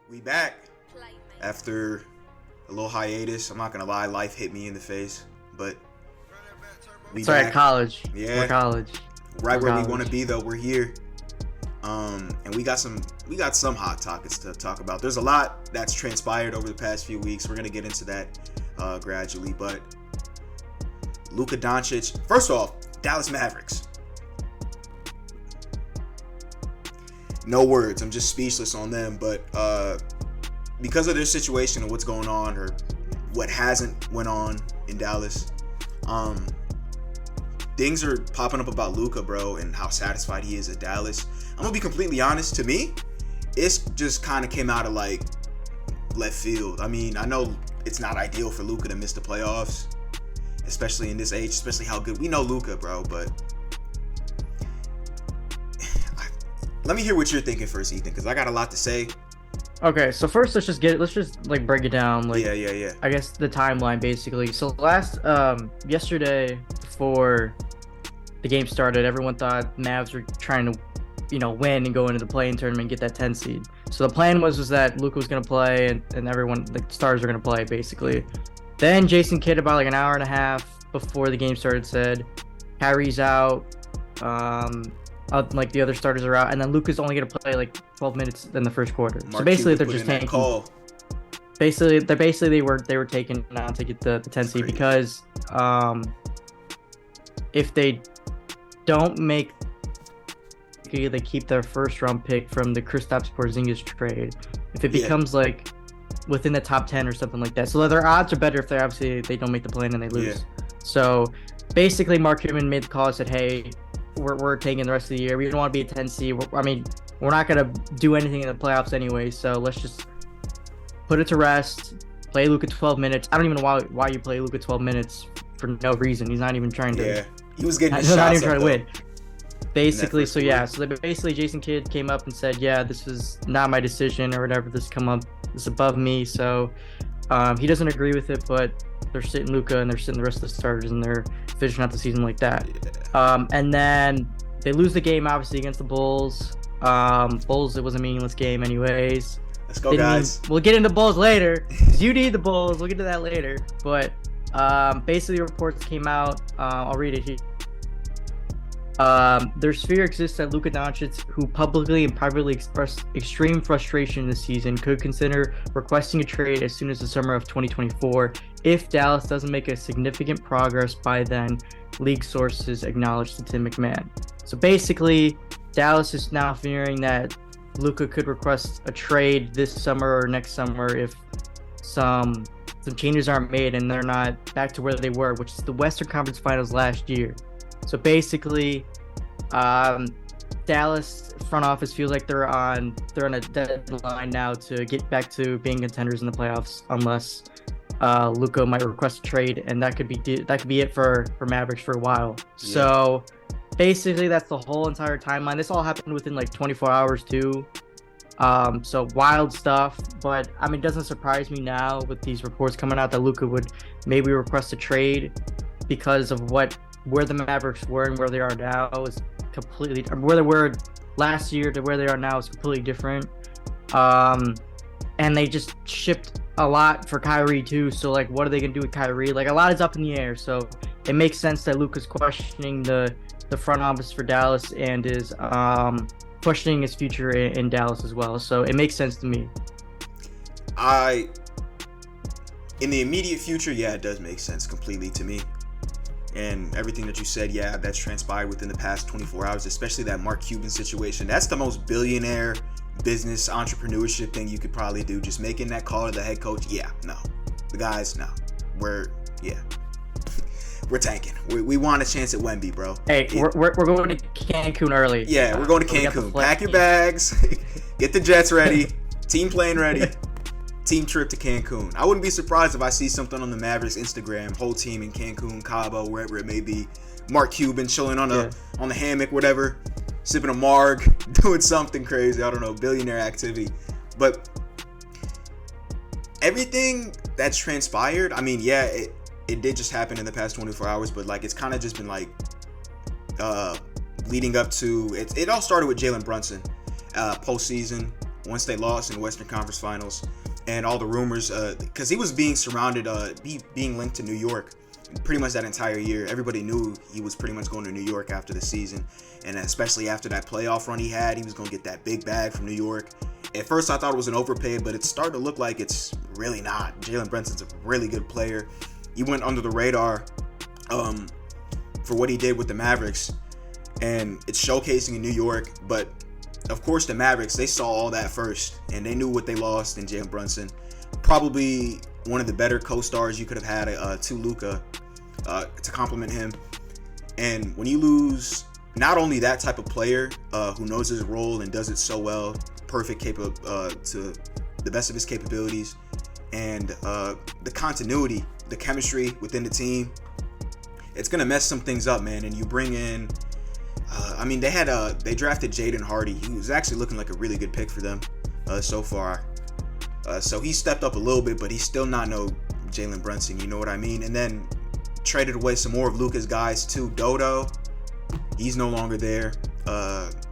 We back after a little hiatus. I'm not gonna lie, life hit me in the face, but we Sorry, back. college. Yeah, We're college. right We're where we college. want to be though. We're here, and we got some hot topics to talk about. There's a lot that's transpired over the past few weeks. We're gonna get into that gradually, but Luka Doncic. First off, Dallas Mavericks. No words. I'm just speechless on them. But because of their situation and what's going on, or what hasn't went on in Dallas, things are popping up about Luka, bro, and how satisfied he is at Dallas. I'm gonna be completely honest. To me, it's just kind of came out of like left field. I mean, I know it's not ideal for Luka to miss the playoffs, especially in this age, especially how good we know Luka, bro. But let me hear what you're thinking first, Ethan, because I got a lot to say. Okay, so first let's just like break it down. Like, Yeah. I guess the timeline basically. So yesterday before the game started, everyone thought Mavs were trying to, win and go into the play-in tournament and get that 10 seed. So the plan was that Luka was gonna play and everyone, the stars were gonna play basically. Then Jason Kidd, about like an hour and a half before the game started, said Kyrie's out. Like the other starters are out, and then Luka's only gonna play like 12 minutes in the first quarter. Mark So basically, Cuban they're just put in that tanking. call. Basically they were taken out to get the 10 seed because if they don't make, they keep their first round pick from the Kristaps Porzingis trade. If it becomes like within the top 10 or something like that, so their odds are better if they don't make the play and they lose. So basically, Mark Cuban made the call and said, "Hey, we're taking the rest of the year. We don't want to be a 10 seed. We're not gonna do anything in the playoffs anyway. So let's just put it to rest. Play Luka 12 minutes. I don't even know why you play Luka 12 minutes for no reason. He's not even trying to. Yeah, he was getting his He's shots not even up, trying to though, win. Basically, in that first so basically Jason Kidd came up and said, "Yeah, this is not my decision or whatever. This is above me." So he doesn't agree with it, but they're sitting Luka and they're sitting the rest of the starters and they're finishing out the season like that. And then they lose the game obviously against the Bulls. Bulls, it was a meaningless game anyways. Let's go, guys. We'll get into Bulls later, because you need the Bulls. We'll get to that later. But basically, reports came out. I'll read it here. There's fear exists that Luka Doncic, who publicly and privately expressed extreme frustration this season, could consider requesting a trade as soon as the summer of 2024 if Dallas doesn't make a significant progress by then, league sources acknowledged to Tim McMahon. So basically, Dallas is now fearing that Luka could request a trade this summer or next summer if some changes aren't made and they're not back to where they were, which is the Western Conference Finals last year. So basically, Dallas front office feels like they're on a deadline now to get back to being contenders in the playoffs, unless Luka might request a trade, and that could be it for Mavericks for a while. Yeah. So basically, that's the whole entire timeline. This all happened within like 24 hours too. So wild stuff, but it doesn't surprise me now with these reports coming out that Luka would maybe request a trade because of where the Mavericks were and where they are now is completely, where they were last year to where they are now is completely different. And they just shipped a lot for Kyrie too. So like, what are they gonna do with Kyrie? Like, a lot is up in the air. So it makes sense that Luka's questioning the front office for Dallas and is questioning his future in Dallas as well. So it makes sense to me. In the immediate future, yeah, it does make sense completely to me. And everything that you said, yeah, that's transpired within the past 24 hours, especially that Mark Cuban situation. That's the most billionaire business entrepreneurship thing you could probably do. Just making that call to the head coach. Yeah, no. The guys, no. We're tanking. We want a chance at Wemby, bro. Hey, we're going to Cancun early. Yeah, we're going to Cancun. Pack your bags. Get the jets ready. Team plane ready. Team trip to Cancun. I wouldn't be surprised if I see something on the Mavericks Instagram, whole team in Cancun, Cabo, wherever it may be. Mark Cuban chilling on the hammock, whatever, sipping a marg, doing something crazy. I don't know, billionaire activity. But everything that's transpired, it did just happen in the past 24 hours, but like, it's kind of just been like leading up to it all started with Jalen Brunson postseason. once they lost in the Western Conference Finals, and all the rumors, because he was being surrounded, being linked to New York pretty much that entire year. Everybody knew he was pretty much going to New York after the season, and especially after that playoff run he had, he was going to get that big bag from New York. At first, I thought it was an overpay, but it's starting to look like it's really not. Jalen Brunson's a really good player. He went under the radar for what he did with the Mavericks, and it's showcasing in New York. But of course, the Mavericks, they saw all that first, and they knew what they lost in Jalen Brunson. Probably one of the better co-stars you could have had to Luka to complement him. And when you lose not only that type of player who knows his role and does it so well, perfect to the best of his capabilities, and the continuity, the chemistry within the team, it's gonna mess some things up, man. And you bring in, they drafted Jaden Hardy. He was actually looking like a really good pick for them so far. So he stepped up a little bit, but he's still not no Jalen Brunson. You know what I mean? And then traded away some more of Luka's guys too. Dodo, he's no longer there.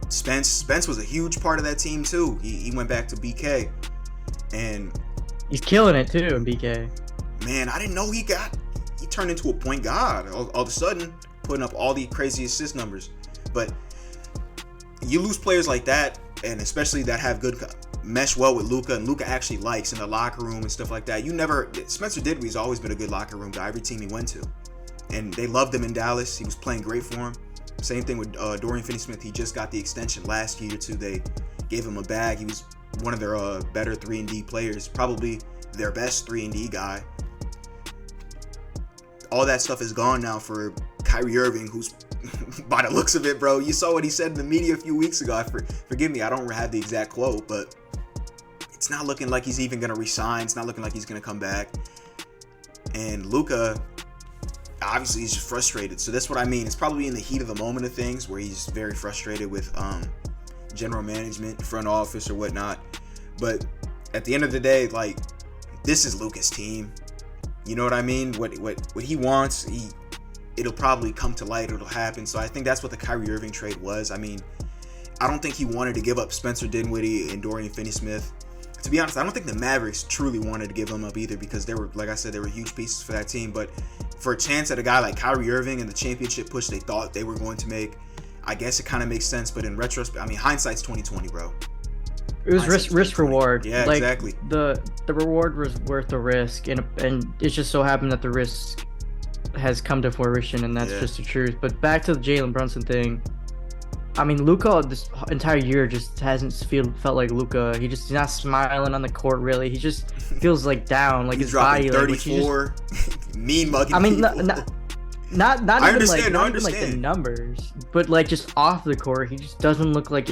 Spence was a huge part of that team too. He went back to BK, and he's killing it too in BK. Man, I didn't know he turned into a point guard all of a sudden, putting up all the crazy assist numbers. But you lose players like that, and especially that have good mesh well with Luka, and Luka actually likes in the locker room and stuff like that. Spencer Dinwiddie's always been a good locker room guy every team he went to, and they loved him in Dallas. He was playing great for him. Same thing with Dorian Finney-Smith. He just got the extension last year too. They gave him a bag. He was one of their better 3-and-D players, probably their best 3-and-D guy. All that stuff is gone now for Kyrie Irving, who's by the looks of it, bro. You saw what he said in the media a few weeks ago. Forgive me, I don't have the exact quote, but it's not looking like he's even going to resign. It's not looking like he's going to come back. And Luka, obviously, he's just frustrated. So that's what I mean. It's probably in the heat of the moment of things where he's very frustrated with general management, front office, or whatnot. But at the end of the day, like, this is Luka's team. You know what I mean? What he wants, it'll probably come to light. It'll happen. So I think that's what the Kyrie Irving trade was. I mean, I don't think he wanted to give up Spencer Dinwiddie and Dorian Finney-Smith. To be honest, I don't think the Mavericks truly wanted to give them up either, because they were, like I said, they were huge pieces for that team. But for a chance at a guy like Kyrie Irving and the championship push they thought they were going to make, I guess it kind of makes sense. But in retrospect, I mean, hindsight's 20/20, bro. It was risk reward. Yeah, like, exactly. The reward was worth the risk, and it just so happened that the risk has come to fruition, and that's just the truth. But back to the Jalen Brunson thing. I mean, Luka this entire year just hasn't felt like Luka. He's not smiling on the court, really. He just feels like down, like he's his body, 34, mean mugging. I mean, people. not even like the numbers, but like just off the court, he just doesn't look like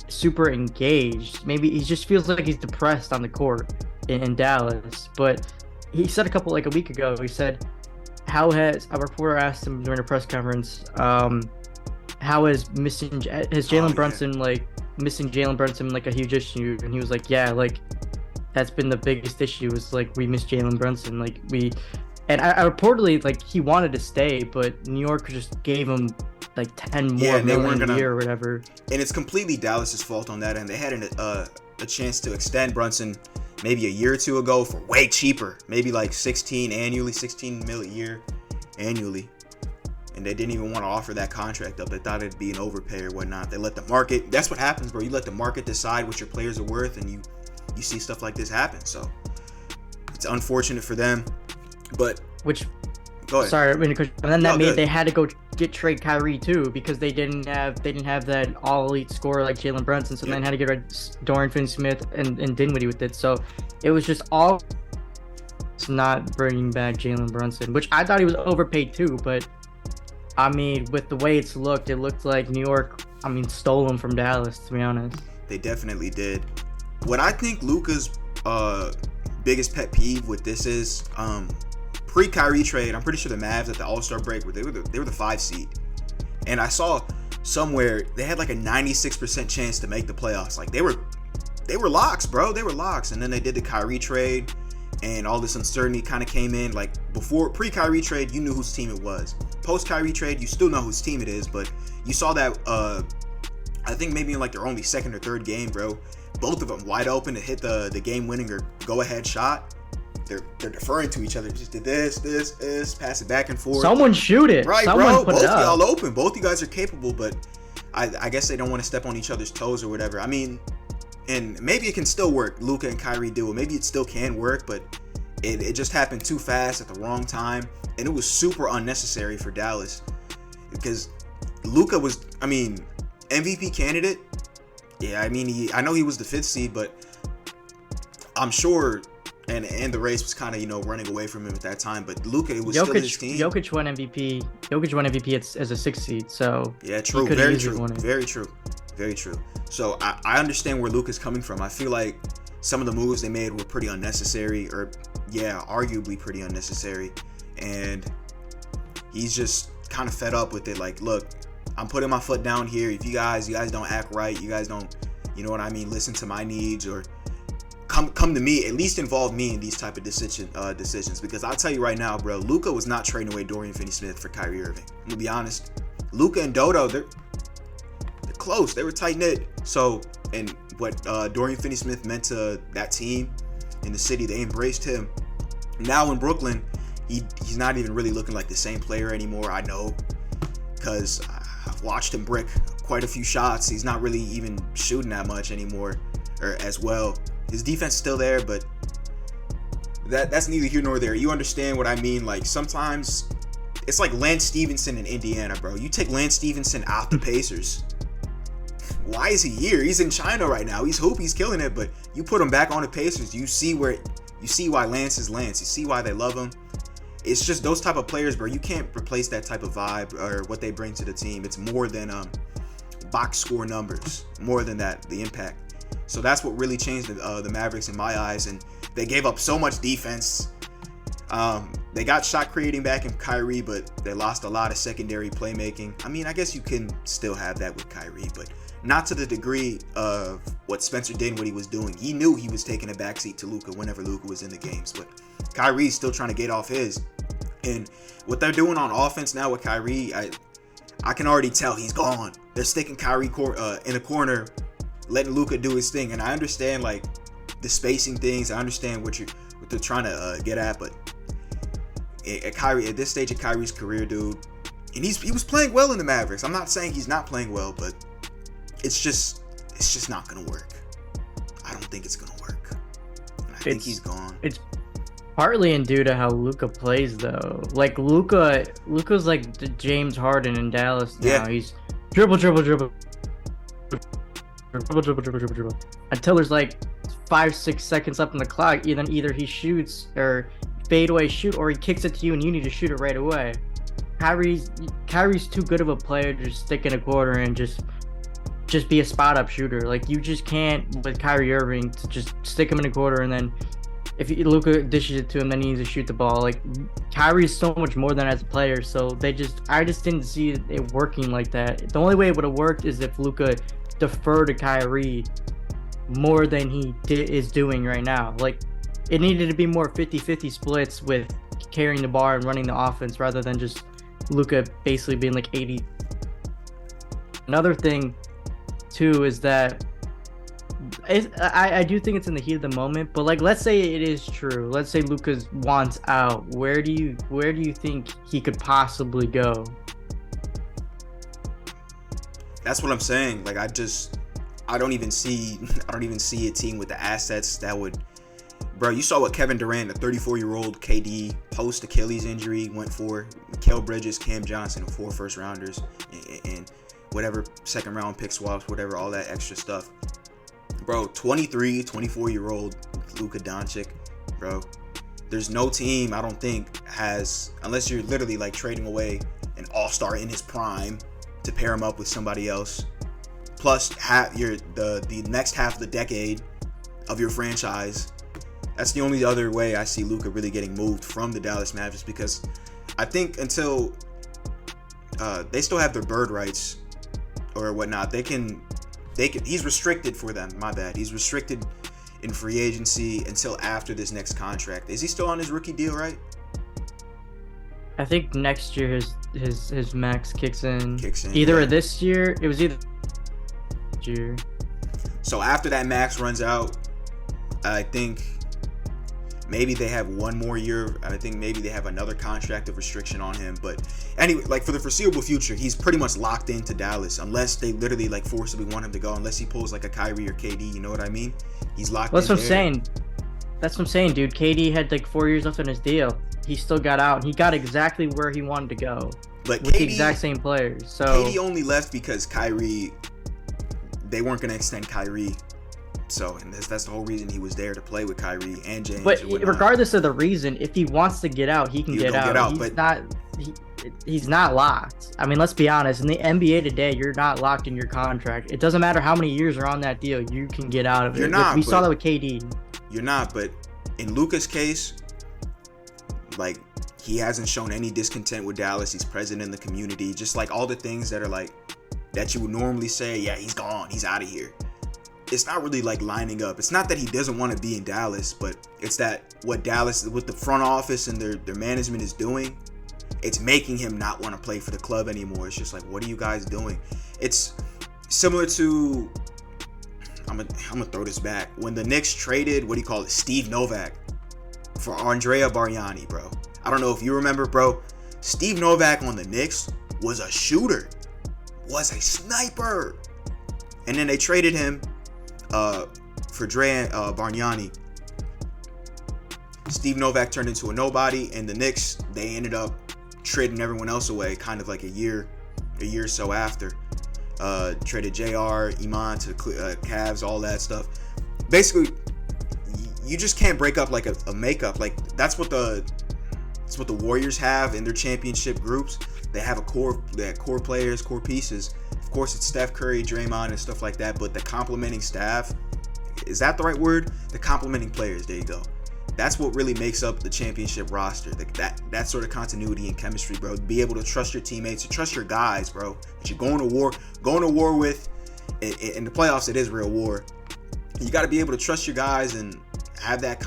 super engaged. Maybe he just feels like he's depressed on the court in Dallas. But he said a week ago, he said, a reporter asked him during a press conference, how is Jalen Brunson missing Jalen Brunson like a huge issue? And he was like, yeah, like that's been the biggest issue, is like we miss Jalen Brunson. And I reportedly, like, he wanted to stay, but New York just gave him like 10 more million a year or whatever. And it's completely Dallas's fault on that end. They had a chance to extend Brunson maybe a year or two ago for way cheaper, maybe like 16 mil a year annually. And they didn't even want to offer that contract up. They thought it'd be an overpay or whatnot. They let the market, that's what happens, bro. You let the market decide what your players are worth, and you see stuff like this happen. So it's unfortunate for them. But go ahead. Sorry, and then they had to go trade Kyrie too, because they didn't have that all elite scorer like Jalen Brunson. So then they had to get rid of Dorian Finney-Smith and Dinwiddie with it. So it was just all not bringing back Jalen Brunson, which I thought he was overpaid too. But I mean, with the way it looked like New York, stole him from Dallas, to be honest. They definitely did. What I think Luka's biggest pet peeve with this is, pre-Kyrie trade, I'm pretty sure the Mavs at the All-Star break, they were the 5 seed. And I saw somewhere they had like a 96% chance to make the playoffs. Like they were locks, bro. They were locks. And then they did the Kyrie trade, and all this uncertainty kind of came in. Like pre-Kyrie trade, you knew whose team it was. Post-Kyrie trade, you still know whose team it is, but you saw that I think maybe in like their only second or third game, bro. Both of them wide open to hit the game-winning or go-ahead shot. They're deferring to each other. Just did this, pass it back and forth. Someone shoot it. Right, Someone bro. put Both it up. y'all open. Both you guys are capable, but I guess they don't want to step on each other's toes or whatever. I mean, and maybe it can still work. Luka and Kyrie do it. Maybe it still can work, but it just happened too fast at the wrong time, and it was super unnecessary for Dallas because Luka was, I mean, MVP candidate. Yeah, I mean, I know he was the 5th seed, but I'm sure, and the race was kind of, running away from him at that time. But Luka, it was still his team. Jokic won MVP. Jokic won MVP as a 6th seed. So yeah, true. Very true. Very true. Very true. So I understand where Luka's coming from. I feel like some of the moves they made were pretty unnecessary, or arguably pretty unnecessary, and he's just kind of fed up with it. Like, look, I'm putting my foot down here. If you guys don't act right, you guys don't, you know what I mean, listen to my needs, or come to me, at least involve me in these type of decisions. Because I'll tell you right now, bro, Luka was not trading away Dorian Finney-Smith for Kyrie Irving. I'm gonna be honest. Luka and Dodo, they're close. They were tight knit. So, and what Dorian Finney-Smith meant to that team in the city, they embraced him. Now in Brooklyn, he's not even really looking like the same player anymore. I know, because I've watched him brick quite a few shots. He's not really even shooting that much anymore, or as well. His defense is still there, but that's neither here nor there. You understand what I mean? Like, sometimes it's like Lance Stevenson in Indiana, bro. You take Lance Stevenson out the Pacers. Why is he here? He's in China right now. He's killing it, but you put him back on the Pacers, you see why Lance is Lance. You see why they love him. It's just those type of players, bro. You can't replace that type of vibe or what they bring to the team. It's more than box score numbers, more than that, the impact. So that's what really changed the Mavericks in my eyes, and they gave up so much defense. They got shot creating back in Kyrie, but they lost a lot of secondary playmaking. I mean, I guess you can still have that with Kyrie, but not to the degree of what Spencer did, what he was doing. He knew he was taking a backseat to Luka whenever Luka was in the games, but Kyrie's still trying to get off his. And what they're doing on offense now with Kyrie, I can already tell he's gone. They're sticking Kyrie in a corner, letting Luka do his thing. And I understand, like, the spacing things. I understand what they're trying to get at, but at this stage of Kyrie's career, dude, and he was playing well in the Mavericks. I'm not saying he's not playing well, but it's just not gonna work. I don't think it's gonna work. And I think he's gone. It's partly due to how Luka plays, though. Like, Luka's like the James Harden in Dallas now. Yeah. He's dribble until there's like 5-6 seconds up in the clock. Either he shoots or fadeaway shoot, or he kicks it to you and you need to shoot it right away. Kyrie's too good of a player to just stick in a corner and just be a spot up shooter. Like, you just can't with Kyrie Irving to just stick him in a corner and then if Luka dishes it to him, then he needs to shoot the ball. Like, Kyrie's so much more than as a player, so I just didn't see it working like that. The only way it would have worked is if Luka deferred to Kyrie more than he is doing right now. Like, it needed to be more 50-50 splits with carrying the bar and running the offense rather than just Luka basically being like 80. Another thing too is that I do think it's in the heat of the moment, but like, let's say it is true. Let's say Luka wants out. Where do you think he could possibly go? That's what I'm saying. Like, I don't even see a team with the assets that would. Bro, you saw what Kevin Durant, a 34-year-old KD, post Achilles injury, went for. Mikal Bridges, Cam Johnson, 4 first-rounders, and whatever second-round pick swaps, whatever, all that extra stuff. Bro, 23, 24-year-old Luka Doncic, bro. There's no team, I don't think, has, unless you're literally like trading away an all-star in his prime to pair him up with somebody else, plus the next half of the decade of your franchise. That's the only other way I see Luka really getting moved from the Dallas Mavericks, because I think until they still have their bird rights or whatnot, he's restricted for them. My bad. He's restricted in free agency until after this next contract. Is he still on his rookie deal, right? I think next year his max kicks in. Either this year, it was either next year. So after that max runs out, I think maybe they have one more year. I think maybe they have another contract of restriction on him. But anyway, like for the foreseeable future, he's pretty much locked into Dallas unless they literally like forcibly want him to go. Unless he pulls like a Kyrie or KD, you know what I mean? He's locked. That's in what I'm saying. That's what I'm saying, dude. KD had like 4 years left on his deal. He still got out, and he got exactly where he wanted to go. But with KD, the exact same players. So KD only left because Kyrie. They weren't going to extend Kyrie. So, and that's the whole reason he was there, to play with Kyrie and James. But regardless of the reason, if he wants to get out, he can get out. He's not locked. I mean, let's be honest. In the NBA today, you're not locked in your contract. It doesn't matter how many years are on that deal. You can get out of it. You're not. We saw that with KD. You're not. But in Luka's case, like, he hasn't shown any discontent with Dallas. He's present in the community. Just like all the things that are like, that you would normally say, yeah, he's gone. He's out of here. It's not really like lining up. It's not that he doesn't want to be in Dallas, but it's that what the front office and their management is doing, it's making him not want to play for the club anymore. It's just like, what are you guys doing? It's similar to, I'm gonna throw this back. When the Knicks traded, Steve Novak for Andrea Bargnani, bro. I don't know if you remember, bro. Steve Novak on the Knicks was a shooter, was a sniper. And then they traded him for Bargnani. Steve Novak turned into a nobody, and the Knicks, they ended up trading everyone else away kind of like a year or so after. Traded JR, Iman to the Cavs, all that stuff. Basically, you just can't break up like a makeup. Like that's what the Warriors have in their championship groups. They have core players, core pieces. Of course, it's Steph Curry, Draymond, and stuff like that. But the complementing staff, is that the right word? The complementing players. There you go. That's what really makes up the championship roster. That sort of continuity and chemistry, bro. Be able to trust your teammates, to trust your guys, bro. That you're going to war with. In the playoffs, it is real war. You got to be able to trust your guys and have that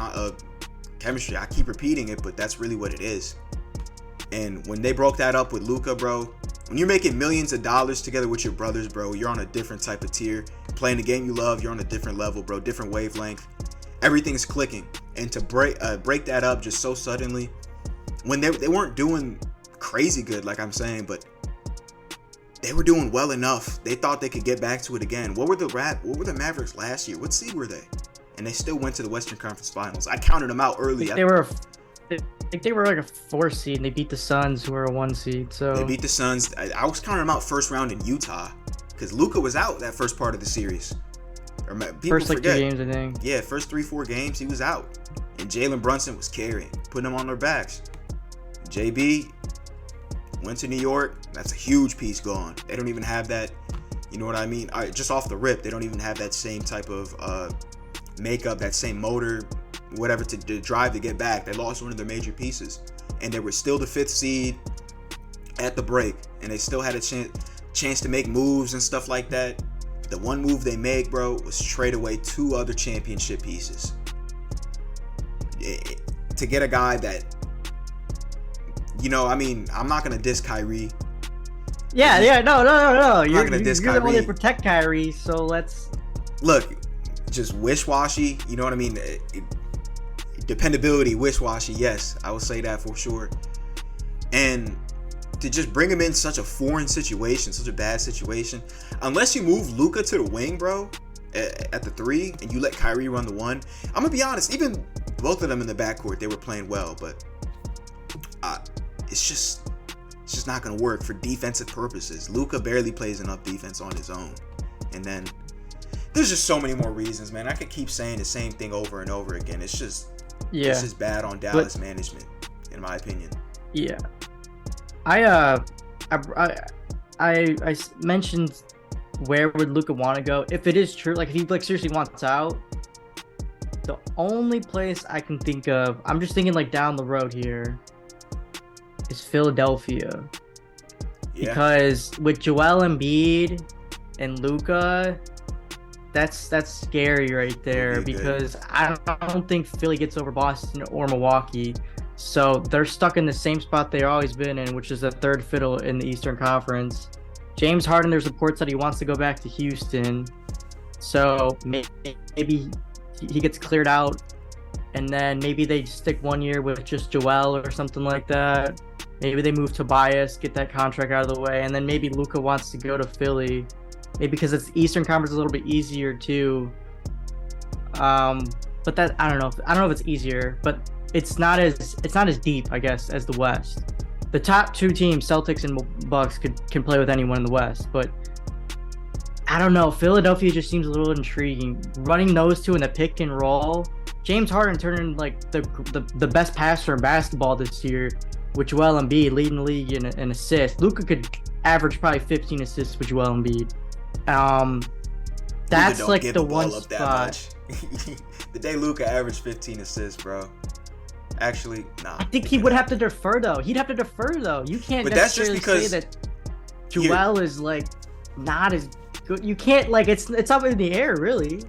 chemistry. I keep repeating it, but that's really what it is. And when they broke that up with Luka, bro, when you're making millions of dollars together with your brothers, bro, you're on a different type of tier. Playing the game you love, you're on a different level, bro, different wavelength. Everything's clicking. And to break that up just so suddenly, when they weren't doing crazy good, like I'm saying, but they were doing well enough. They thought they could get back to it again. What were the Mavericks last year? What seed were they? And they still went to the Western Conference Finals. I counted them out early. I think they were like a 4 seed, and they beat the Suns, who were a 1 seed. So they beat the Suns. I was counting them out first round in Utah because Luka was out that first part of the series. First like 3 games, I think. Yeah, first 3-4 games he was out, and Jalen Brunson was carrying, putting them on their backs. JB went to New York. That's a huge piece gone. They don't even have that. You know what I mean? Just off the rip, they don't even have that same type of makeup, that same motor, whatever to drive to get back. They lost one of their major pieces, and they were still the 5th seed at the break, and they still had a chance to make moves and stuff like that. The one move they made, bro, was trade away 2 other championship pieces to get a guy that, you know, I mean, I'm not gonna diss Kyrie. No. You're the one that protect Kyrie, so let's look. Just wish-washy, you know what I mean? Dependability, wish-washy, yes, I will say that for sure. And to just bring him in such a foreign situation, such a bad situation, unless you move Luka to the wing, bro, at the 3, and you let Kyrie run the 1, I'm gonna be honest, even both of them in the backcourt, they were playing well, but it's just not gonna work for defensive purposes. Luka barely plays enough defense on his own, and then there's just so many more reasons, man. I could keep saying the same thing over and over again. It's just bad on Dallas management, in my opinion. Yeah, I mentioned where would Luka want to go if it is true. Like if he like seriously wants out, the only place I can think of, I'm just thinking like down the road here, is Philadelphia. Yeah. Because with Joel Embiid and Luka, that's scary right there, because I don't think Philly gets over Boston or Milwaukee. So they're stuck in the same spot they've always been in, which is the 3rd fiddle in the Eastern Conference. James Harden, there's reports that he wants to go back to Houston. So maybe he gets cleared out, and then maybe they stick 1 year with just Joel or something like that. Maybe they move Tobias, get that contract out of the way, and then maybe Luka wants to go to Philly, maybe because it's Eastern Conference a little bit easier too. But that I don't know. I don't know if it's easier, but it's not as deep, I guess, as the West. The top two teams, Celtics and Bucks, can play with anyone in the West, but I don't know. Philadelphia just seems a little intriguing. Running those two in the pick and roll. James Harden turning like the best passer in basketball this year, with Joel Embiid leading the league in assists. Luka could average probably 15 assists with Joel Embiid. That's like the one spot. The day Luka averaged 15 assists, bro. Actually, nah. I think he would have to defer though. He'd have to defer though. You can't but that's just necessarily because say that Joel is like not as good. You can't like it's up in the air really.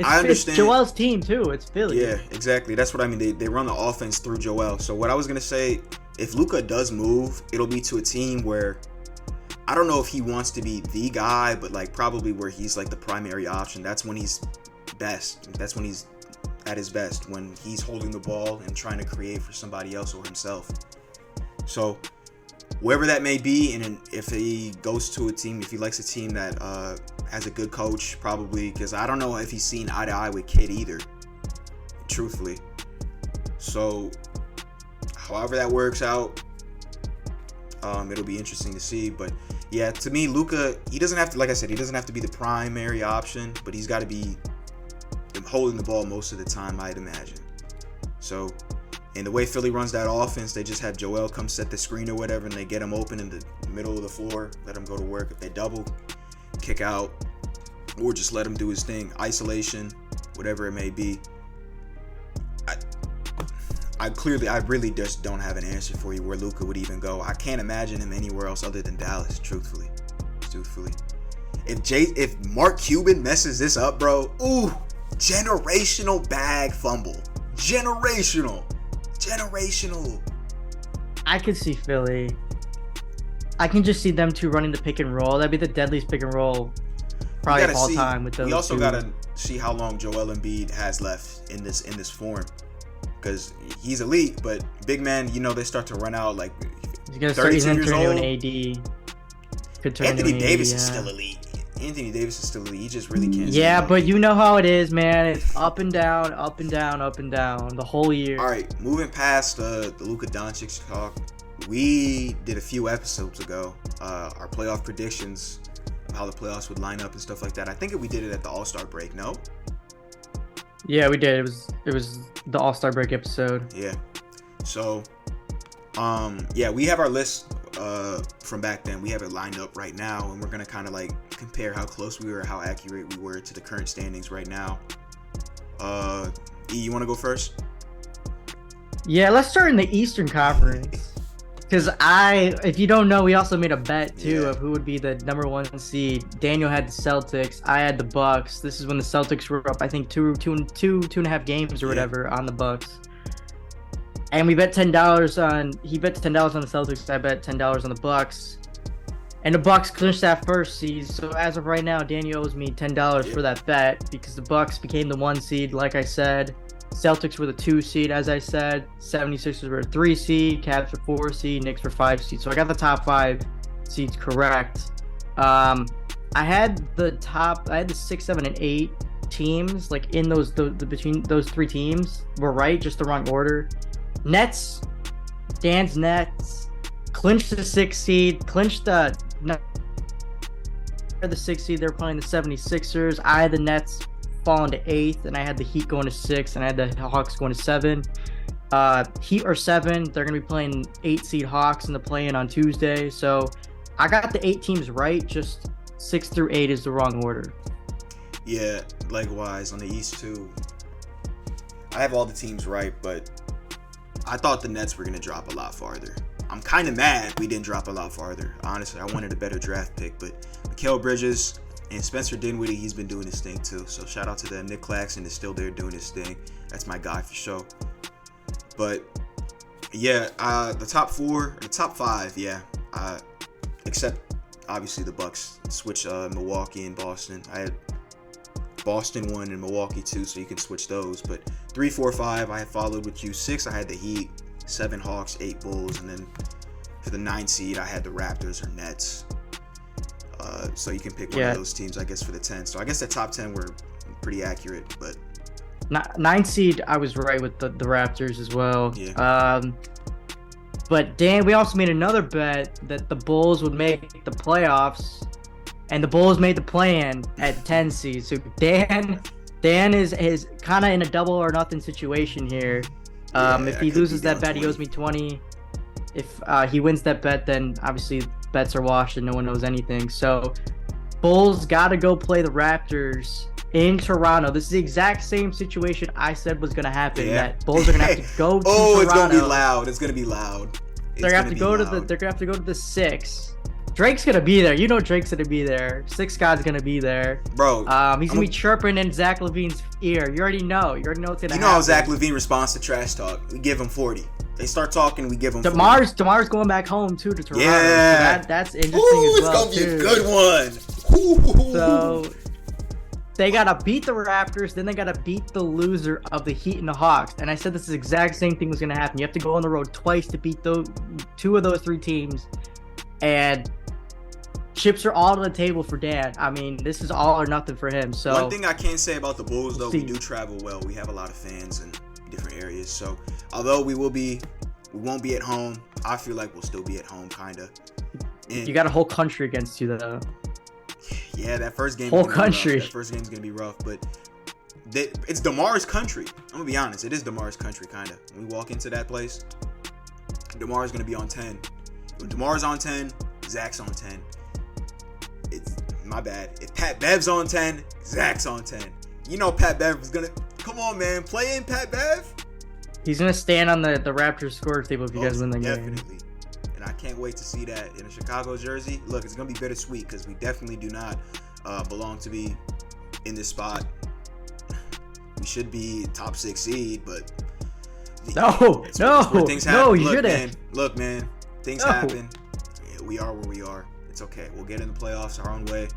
I understand. It's Joel's team too. It's Philly. Yeah, exactly. That's what I mean. They run the offense through Joel. So what I was gonna say, if Luka does move, it'll be to a team where I don't know if he wants to be the guy, but like probably where he's like the primary option. That's when he's best. That's when he's at his best, when he's holding the ball and trying to create for somebody else or himself. So wherever that may be, and if he goes to a team, if he likes a team that has a good coach, probably, because I don't know if he's seen eye to eye with Kid either, truthfully. So however that works out, it'll be interesting to see. But yeah, to me, Luka, he doesn't have to, like I said, he doesn't have to be the primary option, but he's got to be holding the ball most of the time, I'd imagine. So, and the way Philly runs that offense, they just have Joel come set the screen or whatever, and they get him open in the middle of the floor, let him go to work. If they double, kick out, or just let him do his thing, isolation, whatever it may be. I really just don't have an answer for you where Luka would even go. I can't imagine him anywhere else other than Dallas, truthfully. If Mark Cuban messes this up, bro, ooh, generational bag fumble. Generational. I could see Philly. I can just see them two running the pick and roll. That'd be the deadliest pick and roll probably of all time with those. We also two. gotta see how long Joel Embiid has left in this form, because he's elite, but big man, you know, they start to run out like he's gonna start 32 years old. An AD. Could turn Anthony into an Davis AD, is still elite. Anthony Davis is still elite. He just really can't. Yeah, but you know how it is, man. It's up and down, up and down, up and down the whole year. All right, moving past the Luka Doncic talk, we did a few episodes ago our playoff predictions of how the playoffs would line up and stuff like that. I think we did it at the All-Star break. No? Yeah, we did. It was the All-Star break episode. Yeah. So, yeah, we have our list from back then. We have it lined up right now, and we're gonna kind of like compare how close we were, how accurate we were to the current standings right now. E, you want to go first? Yeah, let's start in the Eastern Conference. Because if you don't know, we also made a bet too of who would be the number one seed. Daniel had the Celtics. I had the Bucks. This is when the Celtics were up, I think, two and a half games or whatever on the Bucks. And we bet $10 on. He bet $10 on the Celtics. I bet $10 on the Bucks. And the Bucks clinched that first seed. So as of right now, Daniel owes me $10 for that bet because the Bucks became the 1 seed, like I said. Celtics were the 2 seed, as I said. 76ers were a 3 seed. Cavs were 4 seed. Knicks were 5 seed. So I got the top 5 seeds correct. I had the 6, 7, and 8 teams like in those between those 3 teams were right, just the wrong order. Dan's Nets clinched the 6 seed. Clinched the 6 seed. They're playing the 76ers. I had the Nets falling to 8th, and I had the Heat going to 6th, and I had the Hawks going to 7. Heat are 7. They're going to be playing 8 seed Hawks in the play-in on Tuesday. So I got the 8 teams right, just 6 through 8 is the wrong order. Yeah, likewise on the East too. I have all the teams right, but I thought the Nets were going to drop a lot farther. I'm kind of mad we didn't drop a lot farther. Honestly, I wanted a better draft pick, but Mikal Bridges and Spencer Dinwiddie, he's been doing his thing too. So shout out to them. Nick Claxton is still there doing his thing. That's my guy for sure. But yeah, the top 5, yeah. Except obviously the Bucks switch Milwaukee and Boston. I Boston 1, and Milwaukee 2, so you can switch those. But 3, 4, 5, I followed with you. 6, I had the Heat. 7, Hawks. 8, Bulls. And then for the 9 seed, I had the Raptors or Nets. So you can pick one of those teams, I guess, for the 10. So I guess the top 10 were pretty accurate. But 9 seed, I was right with the Raptors as well. Yeah. But Dan, we also made another bet that the Bulls would make the playoffs, and the Bulls made the play-in at 10 seed. So Dan is kind of in a double or nothing situation here. If he loses that bet, 20. He owes me 20. If he wins that bet, then obviously bets are washed and no one knows anything. So Bulls got to go play the Raptors in Toronto. This is the exact same situation I said was going to happen. Yeah. That Bulls are going to have to go to Toronto. It's going to be loud. It's going to be loud. They're going to have to go to the 6. Drake's going to be there. You know Drake's going to be there. 6 God's going to be there. Bro. He's going to be chirping in Zach LaVine's ear. You already know. You already know what's going to happen. You know how Zach LaVine responds to trash talk. We give him 40. They start talking, we give him 40. DeMar's going back home, too, to Toronto. Yeah. So that's interesting as well, it's going to be a good one. Ooh. So they got to beat the Raptors, then they got to beat the loser of the Heat and the Hawks. And I said this is the exact same thing was going to happen. You have to go on the road twice to beat 2 of those 3 teams. And chips are all on the table for Dan. I mean, this is all or nothing for him. So one thing I can say about the Bulls, though, we do travel well. We have a lot of fans in different areas. So although we won't be at home, I feel like we'll still be at home, kind of. You got a whole country against you, though. Yeah, that first game. Whole country. That first game's gonna be rough, but it's DeMar's country. I'm gonna be honest. It is DeMar's country, kind of. When we walk into that place, DeMar's gonna be on 10. When DeMar's on 10, Zach's on 10. It's my bad. If Pat Bev's on 10, Zach's on 10. You know Pat Bev is gonna. Come on, man. Play in Pat Bev. He's gonna stand on the Raptors score table if you guys win the game. Definitely. And I can't wait to see that in a Chicago jersey. Look, it's going to be bittersweet because we definitely do not belong to be in this spot. We should be top 6 seed, but no, things happen. No, you shouldn't. Look, man, things happen. Yeah, we are where we are. It's okay. We'll get in the playoffs our own way.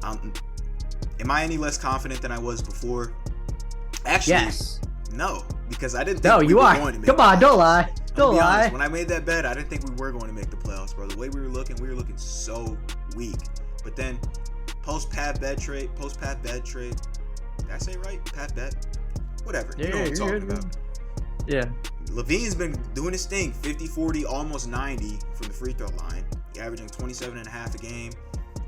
Am I any less confident than I was before? Actually, yes. No, because I didn't think we were going to make Come on, don't lie. Don't lie. Honest, when I med that bet, I didn't think we were going to make the playoffs, bro. The way we were looking so weak. But then, post Pat bet trade. Did I say right? Pat bet? Whatever. Yeah, you know what I'm talking about. Yeah. LaVine's been doing his thing. 50, 40, almost 90 from the free throw line. He's averaging 27.5 a game.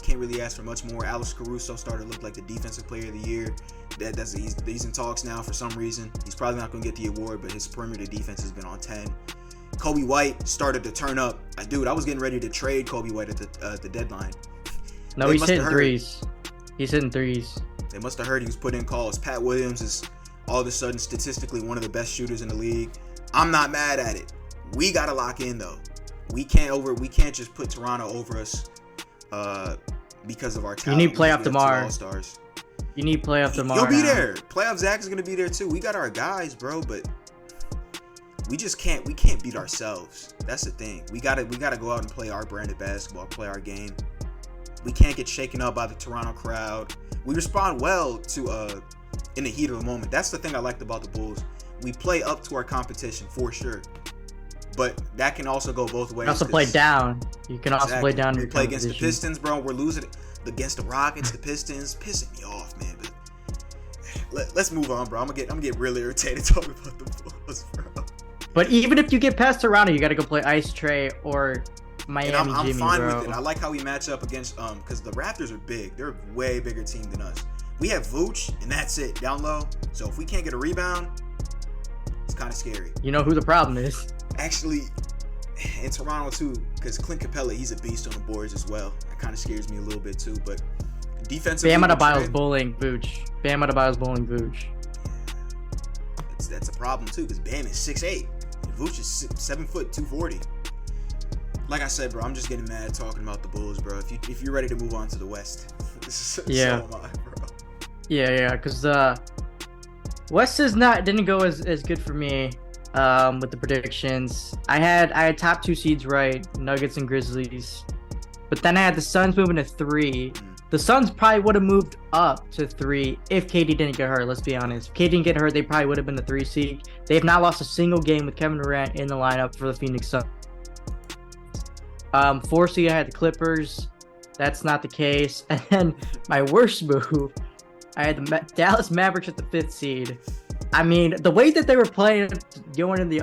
Can't really ask for much more. Alex Caruso started to look like the defensive player of the year. He's in talks now for some reason. He's probably not going to get the award, but his perimeter defense has been on 10. Kobe White started to turn up. Dude, I was getting ready to trade Kobe White at the deadline. No, he's hitting threes. He's hitting threes. They must have heard he was put in calls. Pat Williams is all of a sudden statistically one of the best shooters in the league. I'm not mad at it. We got to lock in, though. We can't just put Toronto over us because of our talent. You need playoff tomorrow. All-stars. You need playoff tomorrow. He'll be there. Playoff Zach is going to be there, too. We got our guys, bro, but we can't beat ourselves. That's the thing. We gotta go out and play our brand of basketball, play our game. We can't get shaken up by the Toronto crowd. We respond well to in the heat of the moment. That's the thing I liked about the Bulls. We play up to our competition for sure. But that can also go both ways. You can also play down. You can also play down. We play against the Pistons, bro. We're losing against the Rockets, the Pistons, pissing me off, man. But let's move on, bro. I'm gonna get really irritated talking about the Bulls, bro. But even if you get past Toronto, you got to go play Ice Trey or Miami I'm Jimmy, fine bro. with it. I like how we match up against because the Raptors are big. They're a way bigger team than us. We have Vooch, and that's it, down low. So if we can't get a rebound, it's kind of scary. You know who the problem is? Actually, in Toronto too, because Clint Capella, he's a beast on the boards as well. That kind of scares me a little bit too. But defensively, Bam Adebayo's bowling Vooch. Bam Adebayo's bowling Vooch. That's a problem too, because Bam is 6'8". Vooch is 7 foot 240. Like I said, bro, I'm just getting mad talking about the Bulls, bro. If you're ready to move on to the West, so am I, bro. Yeah, because West didn't go as good for me with the predictions. I had top 2 seeds right, Nuggets and Grizzlies, but then I had the Suns moving to 3, The Suns probably would have moved up to 3 if KD didn't get hurt. Let's be honest. If KD didn't get hurt, they probably would have been the 3 seed. They have not lost a single game with Kevin Durant in the lineup for the Phoenix Suns. 4 seed, I had the Clippers. That's not the case. And then my worst move, I had the Dallas Mavericks at the 5th seed. I mean, the way that they were playing going in the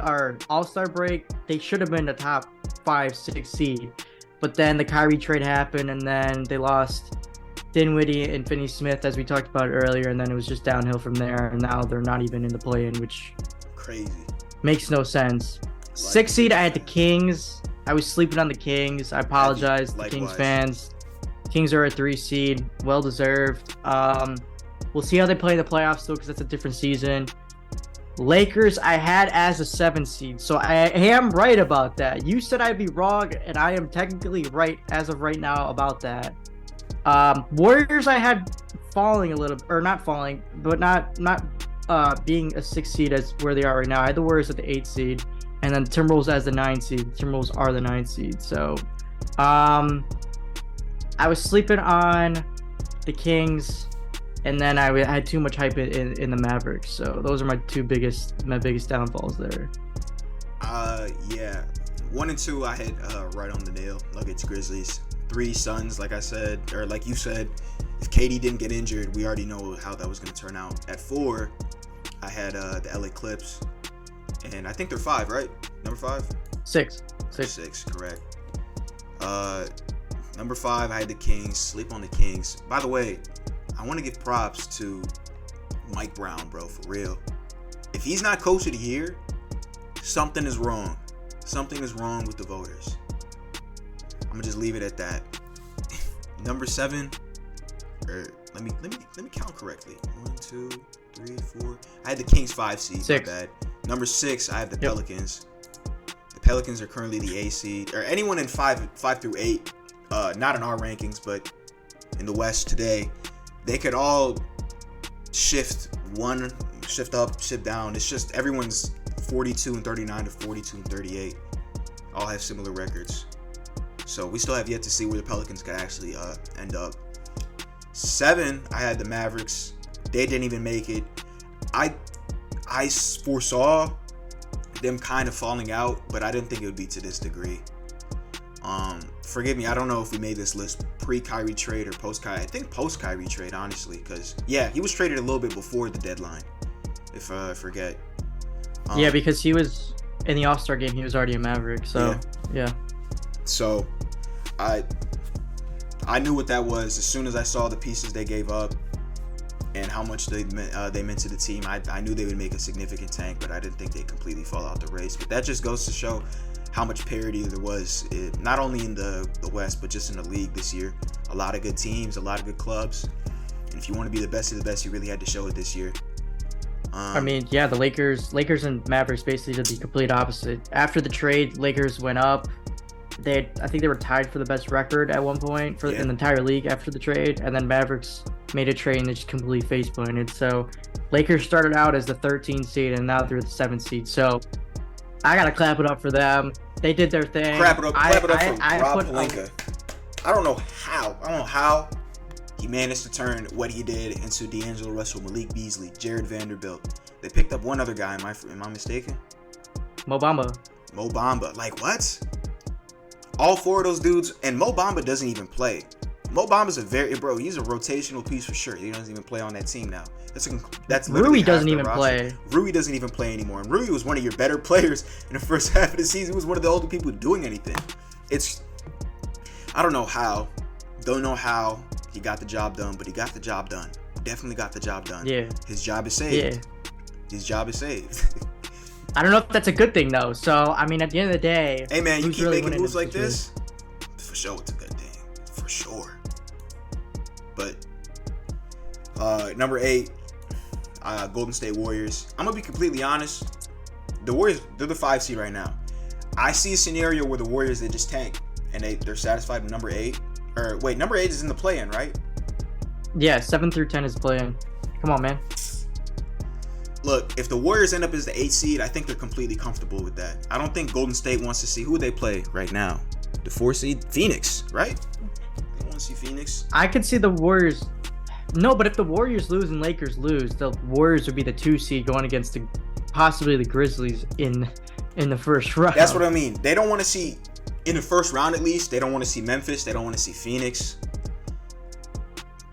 All-Star break, they should have been the top 5, 6 seed. But then the Kyrie trade happened, and then they lost Dinwiddie and Finney-Smith, as we talked about earlier, and then it was just downhill from there. And now they're not even in the play-in, which crazy makes no sense. 6th seed, I had the Kings. I was sleeping on the Kings. I apologize, the Kings fans. Kings are a 3 seed, well deserved. We'll see how they play in the playoffs though, because that's a different season. Lakers, I had as a 7 seed, so I am right about that. You said I'd be wrong, and I am technically right as of right now about that. Warriors, I had falling a little, or not falling, but not being a 6 seed as where they are right now. I had the Warriors at the 8 seed, and then Timberwolves as the 9 seed. Timberwolves are the 9 seed, so I was sleeping on the Kings. And then I had too much hype in the Mavericks. So those are my biggest downfalls there. Yeah. 1 and 2 I had right on the nail. Nuggets, Grizzlies. 3 Suns, like I said, or like you said, if KD didn't get injured, we already know how that was going to turn out. At 4, I had the LA Clips. And I think they're 5, right? Number 5? 6. 6, correct. Number 5, I had the Kings. Sleep on the Kings. By the way, I want to give props to Mike Brown, bro, for real. If he's not coach of the year, something is wrong. Something is wrong with the voters. I'm gonna just leave it at that. Number 7, or let me count correctly. 1, 2, 3, 4. I had the Kings 5 seed. 6. My bad. Number 6, I have the Pelicans. The Pelicans are currently the A seed, or anyone in 5 through 8. Not in our rankings, but in the West today. They could all shift up, shift down. It's just everyone's 42 and 39 to 42 and 38. All have similar records. So we still have yet to see where the Pelicans could actually end up. 7, I had the Mavericks. They didn't even make it. I foresaw them kind of falling out, but I didn't think it would be to this degree. Forgive me, I don't know if we made this list pre-Kyrie trade or post-Kyrie. I think post-Kyrie trade, honestly, because, yeah, he was traded a little bit before the deadline, if I forget. Yeah, because he was in the All-Star game, he was already a Maverick, so, yeah. So, I knew what that was as soon as I saw the pieces they gave up and how much they meant to the team. I knew they would make a significant tank, but I didn't think they'd completely fall out the race. But that just goes to show how much parity there was, not only in the West, but just in the league this year. A lot of good teams, a lot of good clubs. And if you want to be the best of the best, you really had to show it this year. I mean, yeah, the Lakers and Mavericks basically did the complete opposite. After the trade, Lakers went up. I think they were tied for the best record at one point in the entire league after the trade. And then Mavericks made a trade and they just completely face-planted. So Lakers started out as the 13th seed and now they're the 7th seed. So I got to clap it up for them. They did their thing. Clap it up for Rob Pelinka. I don't know how he managed to turn what he did into D'Angelo Russell, Malik Beasley, Jared Vanderbilt. They picked up one other guy. Am I mistaken? Mo Bamba. Like, what? All 4 of those dudes, and Mo Bamba doesn't even play. Mo Bamba's he's a rotational piece for sure. He doesn't even play on that team now. That's Rui doesn't even play. Rui doesn't even play anymore. And Rui was one of your better players in the first half of the season. He was one of the only people doing anything. I don't know how. Don't know how he got the job done, but he got the job done. Definitely got the job done. Yeah. His job is saved. Yeah. His job is saved. I don't know if that's a good thing though. So I mean, at the end of the day, hey man, you keep making moves like this, for sure it's a good thing, for sure. But number 8, Golden State Warriors. I'm gonna be completely honest. The Warriors, they're the 5 seed right now. I see a scenario where the Warriors, they just tank and they're satisfied with number 8. Or wait, number 8 is in the play-in, right? Yeah, 7 through 10 is play-in. Come on, man. Look, if the Warriors end up as the 8th seed, I think they're completely comfortable with that. I don't think Golden State wants to see who they play right now. The 4 seed, Phoenix, right? They want to see Phoenix. I could see the Warriors. No, but if the Warriors lose and Lakers lose, the Warriors would be the 2 seed going against possibly the Grizzlies in the first round. That's what I mean. They don't want to see, in the first round at least, they don't want to see Memphis. They don't want to see Phoenix.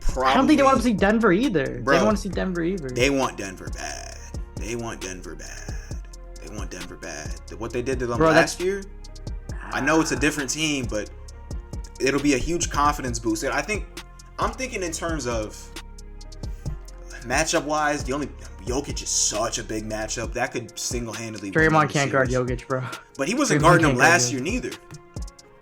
Probably, I don't think they want to see Denver either. Bro, they don't want to see Denver either. They want Denver bad. They want Denver bad. What they did to them last year, I know it's a different team, but it'll be a huge confidence boost. And I'm thinking in terms of matchup wise, Jokic is such a big matchup that could single-handedly. Draymond can't guard Jokic, bro. But he wasn't guarding him last year neither.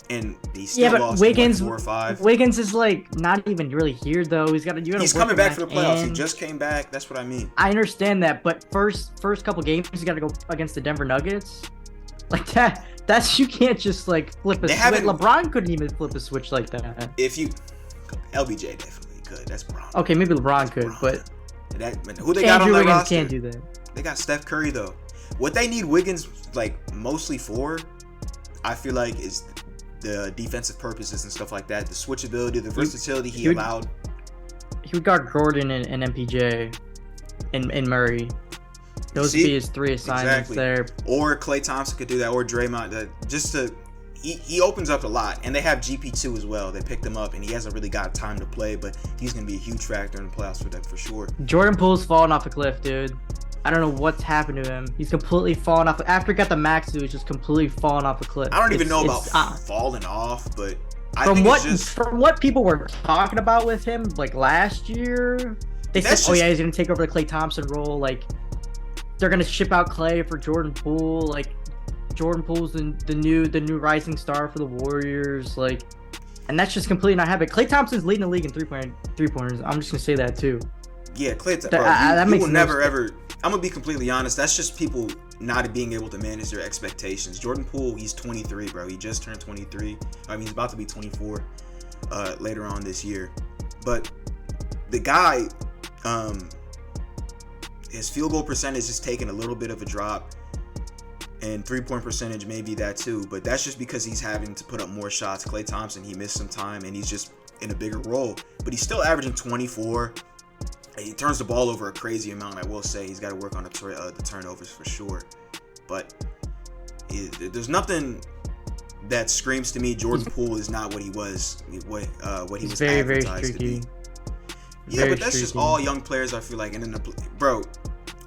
And he still lost Wiggins, 4 or 5. Wiggins is like not even really here though. He's coming back for the playoffs. He just came back. That's what I mean. I understand that, but first couple games he's got to go against the Denver Nuggets. Like that. That's you can't just like flip a switch. LeBron couldn't even flip a switch like that. If you, LBJ definitely could. That's LeBron. Okay, maybe LeBron could, but who they got on their roster? Can't do that. They got Steph Curry though. What they need Wiggins like mostly for, I feel like, is the defensive purposes and stuff like that, the switchability, the versatility he allowed. He would guard Gordon and MPJ and Murray. Those would be his 3 assignments there. Or Klay Thompson could do that, or Draymond. He opens up a lot, and they have GP2 as well. They picked him up, and he hasn't really got time to play, but he's going to be a huge factor in the playoffs for them for sure. Jordan Poole's falling off a cliff, dude. I don't know what's happened to him. He's completely fallen off. After he got the max, he was just completely falling off a cliff. I don't even know about falling off, but from what people were talking about with him, like last year, they said, "Oh yeah, he's gonna take over the Klay Thompson role. Like they're gonna ship out Klay for Jordan Poole. Like Jordan Poole's the new rising star for the Warriors. Like, and that's just completely not happening. Klay Thompson's leading the league in three pointers. I'm just gonna say that too. Yeah, Klay, bro, you will never ever. I'm gonna be completely honest. That's just people not being able to manage their expectations. Jordan Poole, he's 23, bro. He just turned 23. I mean, he's about to be 24 later on this year. But the guy, his field goal percentage is taking a little bit of a drop, and 3-point percentage maybe that too. But that's just because he's having to put up more shots. Klay Thompson, he missed some time, and he's just in a bigger role. But he's still averaging 24. He turns the ball over a crazy amount. I will say he's got to work on the turnovers for sure. But there's nothing that screams to me Jordan Poole is not what he was, what he was very, advertised to be. Yeah, but that's just all young players, I feel like. And then, bro,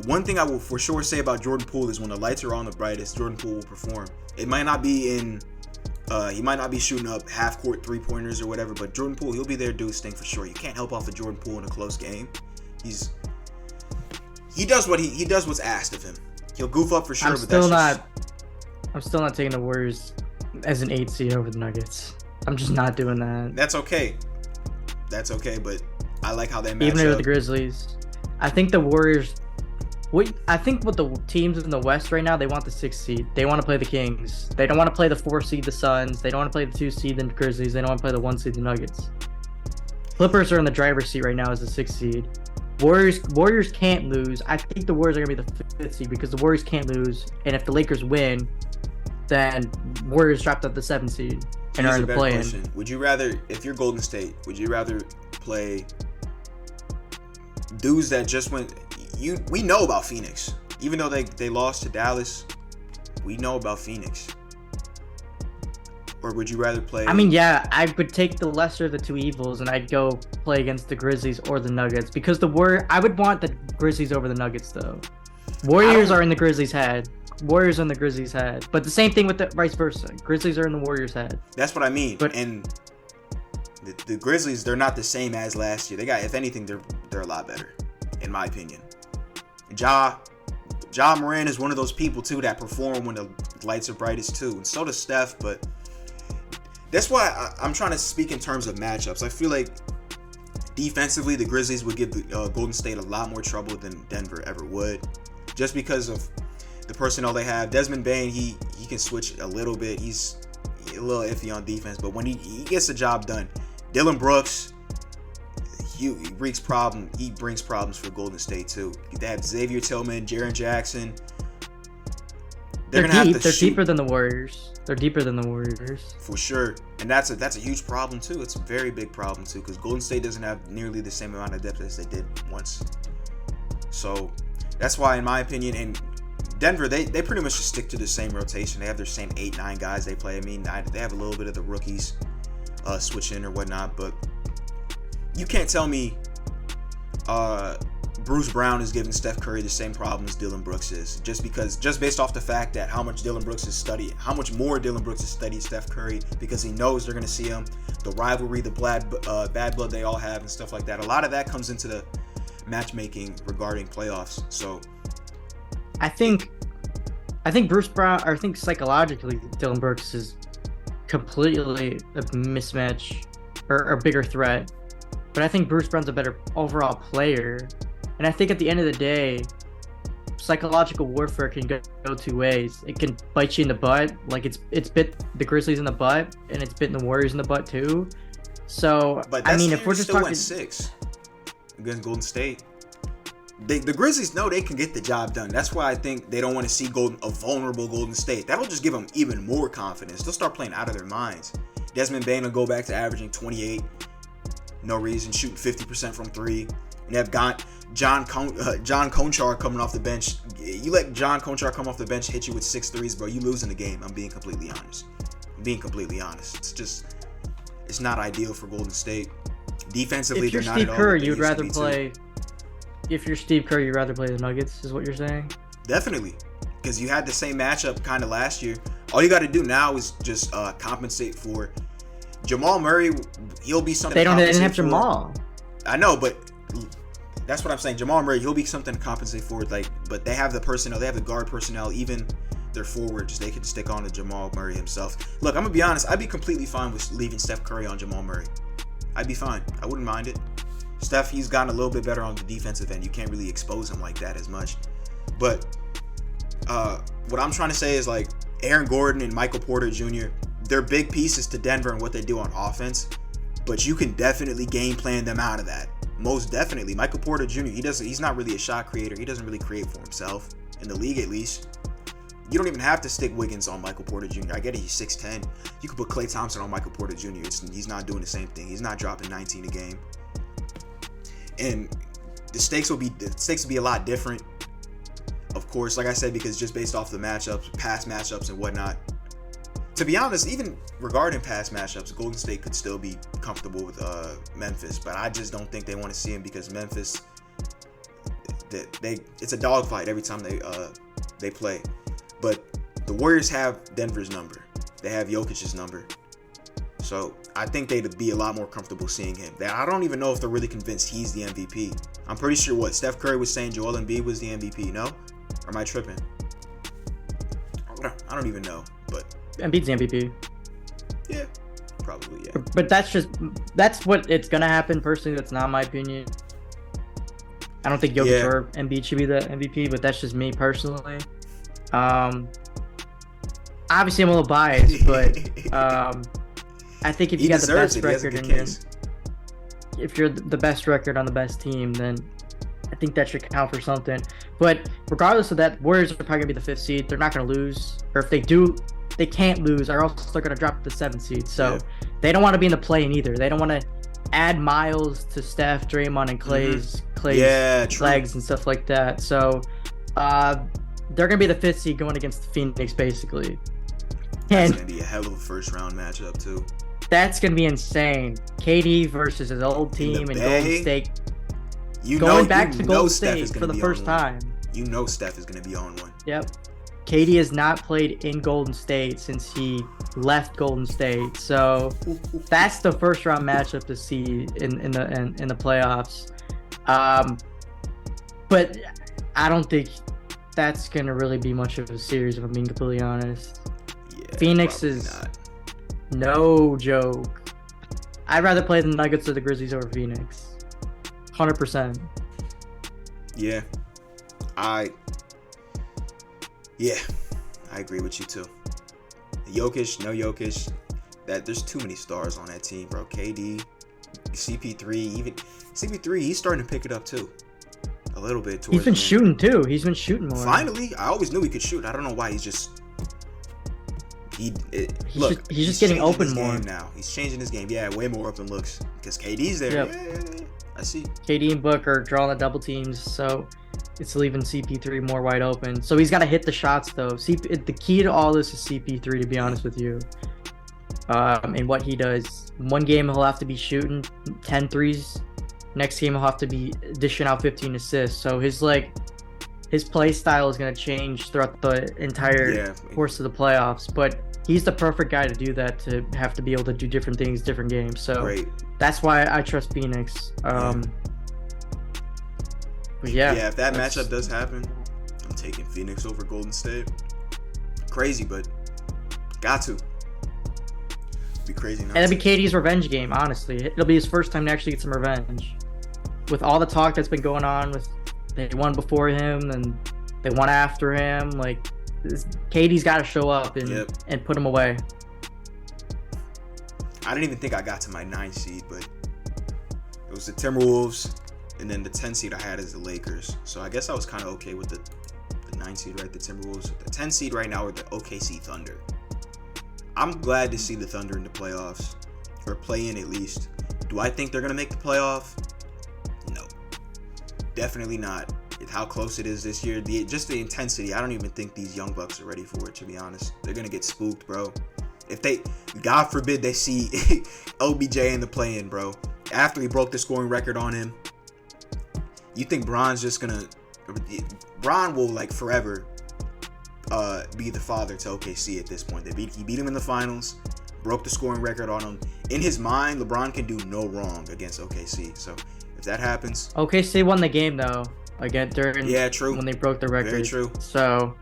one thing I will for sure say about Jordan Poole is when the lights are on the brightest, Jordan Poole will perform. It might not be he might not be shooting up half-court 3-pointers or whatever, but Jordan Poole, he'll be there to do his thing for sure. You can't help off of Jordan Poole in a close game. He does what's asked of him. He'll goof up for sure, I'm still not taking the Warriors as an 8 seed over the Nuggets. I'm just not doing that. That's okay, but I like how they match even up. with the Grizzlies. I think the Warriors. I think with the teams in the West right now, they want the 6th seed. They want to play the Kings. They don't want to play the 4 seed, the Suns. They don't want to play the 2 seed, the Grizzlies. They don't want to play the 1 seed, the Nuggets. Clippers are in the driver's seat right now as the 6th seed. Warriors can't lose. I think the Warriors are going to be the 5th seed because the Warriors can't lose. And if the Lakers win, then Warriors dropped at the 7th seed and are in the play-in. Would you rather, if you're Golden State, would you rather play dudes that just went... We know about Phoenix. Even though they lost to Dallas, we know about Phoenix. Or would you rather play... I mean, yeah, I would take the lesser of the two evils, and I'd go play against the Grizzlies or the Nuggets. Because I would want the Grizzlies over the Nuggets, though. Warriors are in the Grizzlies' head. Warriors are in the Grizzlies' head. But the same thing with the vice versa. Grizzlies are in the Warriors' head. That's what I mean. And the Grizzlies, they're not the same as last year. If anything, they're a lot better, in my opinion. Ja Morant is one of those people too that perform when the lights are brightest too, and so does Steph. But that's why I'm trying to speak in terms of matchups. I feel like defensively, the Grizzlies would give the Golden State a lot more trouble than Denver ever would, just because of the personnel they have. Desmond Bane, he can switch a little bit. He's a little iffy on defense, but when he gets the job done, Dylan Brooks. He brings problems for Golden State too. They have Xavier Tillman, Jaren Jackson. they're gonna have to They're shoot. deeper than the Warriors. They're deeper than the Warriors. For sure, and that's a huge problem too. It's a very big problem too, because Golden State doesn't have nearly the same amount of depth as they did once. So that's why, in my opinion, and Denver, they pretty much just stick to the same rotation. They have their same 8-9 guys they play. I mean, they have a little bit of the rookies switch in or whatnot, but you can't tell me Bruce Brown is giving Steph Curry the same problems Dillon Brooks is, just based off the fact that how much more Dillon Brooks has studied Steph Curry, because he knows they're going to see him, the rivalry, the bad blood they all have and stuff like that. A lot of that comes into the matchmaking regarding playoffs. So I think Bruce Brown, or I think psychologically Dillon Brooks is completely a mismatch or a bigger threat. But I think Bruce Brown's a better overall player. And I think at the end of the day, psychological warfare can go two ways. It can bite you in the butt, like it's bit the Grizzlies in the butt, and it's bitten the Warriors in the butt too. So but I mean, if we're just still talking went 6 against Golden State, the Grizzlies know they can get the job done. That's why I think they don't want to see a vulnerable Golden State. That'll just give them even more confidence. They'll start playing out of their minds. Desmond Bane will go back to averaging 28, no reason, shooting 50% from 3. And they've got John Conchar coming off the bench. You let John Conchar come off the bench, hit you with 6 threes, bro, you losing the game. I'm being completely honest. It's not ideal for Golden State. Defensively, they're not at all. If you're Steve Kerr, you'd rather play the Nuggets, is what you're saying? Definitely, because you had the same matchup kind of last year. All you got to do now is just compensate for Jamal Murray. He'll be something. They didn't have Jamal. I know, but that's what I'm saying. Jamal Murray, he'll be something to compensate for. But they have the personnel. They have the guard personnel. Even their forwards, they can stick on to Jamal Murray himself. Look, I'm gonna be honest. I'd be completely fine with leaving Steph Curry on Jamal Murray. I'd be fine. I wouldn't mind it. Steph, he's gotten a little bit better on the defensive end. You can't really expose him like that as much. But what I'm trying to say is, like, Aaron Gordon and Michael Porter Jr., they're big pieces to Denver and what they do on offense. But you can definitely game plan them out of that. Most definitely. Michael Porter Jr., he's not really a shot creator. He doesn't really create for himself, in the league at least. You don't even have to stick Wiggins on Michael Porter Jr. I get it, he's 6'10". You could put Klay Thompson on Michael Porter Jr. He's not doing the same thing. He's not dropping 19 a game. And the stakes will be a lot different, of course, like I said, because just based off the matchups, past matchups and whatnot. To be honest, even regarding past matchups, Golden State could still be comfortable with Memphis, but I just don't think they want to see him, because Memphis, it's a dogfight every time they play. But the Warriors have Denver's number. They have Jokic's number. So I think they'd be a lot more comfortable seeing him. I don't even know if they're really convinced he's the MVP. I'm pretty sure Steph Curry was saying Joel Embiid was the MVP, no? Or am I tripping? I don't even know, but Embiid's the MVP. Yeah, probably, yeah. But that's what it's gonna happen. Personally, that's not my opinion. I don't think Jokic or Embiid should be the MVP, but that's just me personally. Obviously I'm a little biased, but I think if you got the best record if you're the best record on the best team, then I think that should count for something. But regardless of that, Warriors are probably gonna be the 5th seed. They're not gonna lose, or if they do, they can't lose, or else they're gonna drop to the 7th seed. So they don't want to be in the play-in either. They don't want to add miles to Steph, Draymond, and Clay's legs and stuff like that. So they're gonna be the 5th seed going against Phoenix, basically. That's gonna be a hell of a first-round matchup too. That's gonna be insane. KD versus his old team in Golden State. Going back to Golden State for the first time. You know Steph is gonna be on one. Yep. KD has not played in Golden State since he left Golden State, so that's the first round matchup to see in the playoffs. But I don't think that's gonna really be much of a series, if I'm being completely honest. Yeah, Phoenix is no joke. I'd rather play the Nuggets or the Grizzlies over Phoenix. 100%. Yeah. I agree with you too. Jokic, no Jokic. There's too many stars on that team, bro. KD, CP3, even CP3, he's starting to pick it up too. A little bit. He's been shooting too. He's been shooting more. Finally, I always knew he could shoot. I don't know why he's just He's just getting open more now. He's changing his game. Yeah, way more open looks because KD's there. Yep. Yeah, I see. KD and Book are drawing the double teams, so it's leaving CP3 more wide open. So he's got to hit the shots though. The key to all this is CP3, to be honest with you. And what he does. One game he'll have to be shooting 10 threes. Next game he'll have to be dishing out 15 assists. So his play style is going to change throughout the entire course of the playoffs. But he's the perfect guy to do that, to have to be able to do different things, different games. So that's why I trust Phoenix. But if that matchup does happen, I'm taking Phoenix over Golden State. Crazy, but got to. Be crazy. And it'll be KD's revenge game, honestly. It'll be his first time to actually get some revenge. With all the talk that's been going on, with they won before him and they won after him, like KD's got to show up and put him away. I didn't even think I got to my 9th seed, but it was the Timberwolves, and then the 10 seed I had is the Lakers. So I guess I was kind of okay with the 9 seed, right? The Timberwolves. The 10 seed right now are the OKC Thunder. I'm glad to see the Thunder in the playoffs, or play in at least. Do I think they're going to make the playoff? No. Definitely not. With how close it is this year, just the intensity, I don't even think these young Bucks are ready for it, to be honest. They're going to get spooked, bro. If they, God forbid, they see OBJ in the play-in, bro. After he broke the scoring record on him, you think Bron's just going to... Bron will, like, forever... be the father to OKC at this point. He beat him in the finals, broke the scoring record on him. In his mind, LeBron can do no wrong against OKC. So if that happens, OKC won the game though. Again, during true. When they broke the record. Very true. So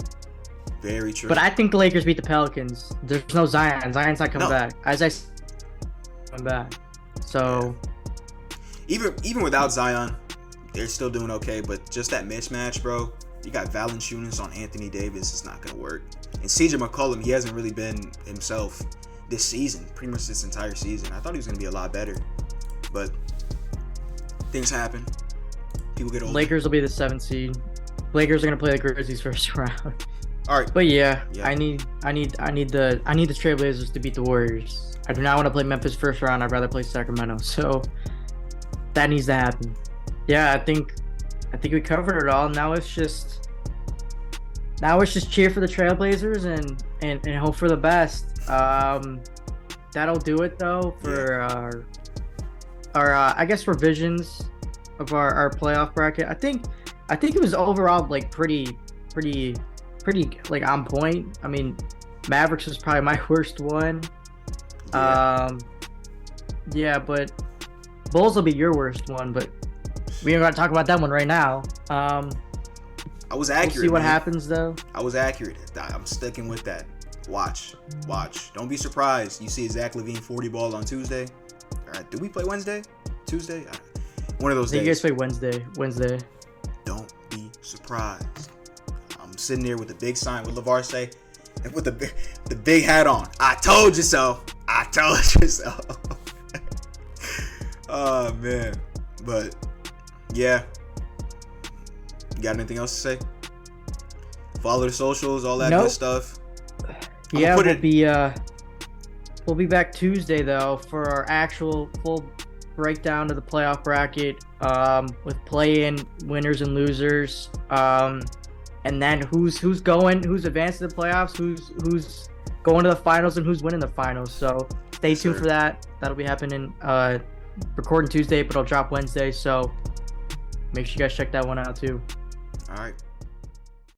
very true. But I think the Lakers beat the Pelicans. There's no Zion. Zion's not coming back. Coming back. So even without Zion, they're still doing okay. But just that mismatch, bro. You got Valanciunas on Anthony Davis. It's not going to work. And CJ McCollum, he hasn't really been himself this season, pretty much this entire season. I thought he was going to be a lot better. But things happen. People get older. Lakers will be the 7th seed. Lakers are going to play the Grizzlies first round. All right. But I need the Trailblazers to beat the Warriors. I do not want to play Memphis first round. I'd rather play Sacramento. So that needs to happen. Yeah, I think we covered it all. Now it's just cheer for the Trailblazers and hope for the best. That'll do it though for our I guess revisions of our playoff bracket. I think it was overall like pretty like on point. I mean, Mavericks was probably my worst one. But Bulls will be your worst one, but we ain't gonna talk about that one right now. I was accurate. We'll see what happens though. I was accurate. I'm sticking with that. Watch. Don't be surprised. You see Zach LaVine 40 ball on Tuesday. All right, did we play Wednesday? Tuesday? One of those days. You guys play Wednesday. Don't be surprised. I'm sitting there with the big sign with LeVar say, and with the big hat on. I told you so. I told you so. Oh man, but. Yeah. You got anything else to say? Follow the socials, all that good stuff. Yeah, we'll be back Tuesday though for our actual full breakdown of the playoff bracket, with play-in winners and losers, and then who's advanced to the playoffs, who's going to the finals, and who's winning the finals. So stay tuned for that. That'll be happening. Recording Tuesday, but it'll drop Wednesday. So make sure you guys check that one out too. All right.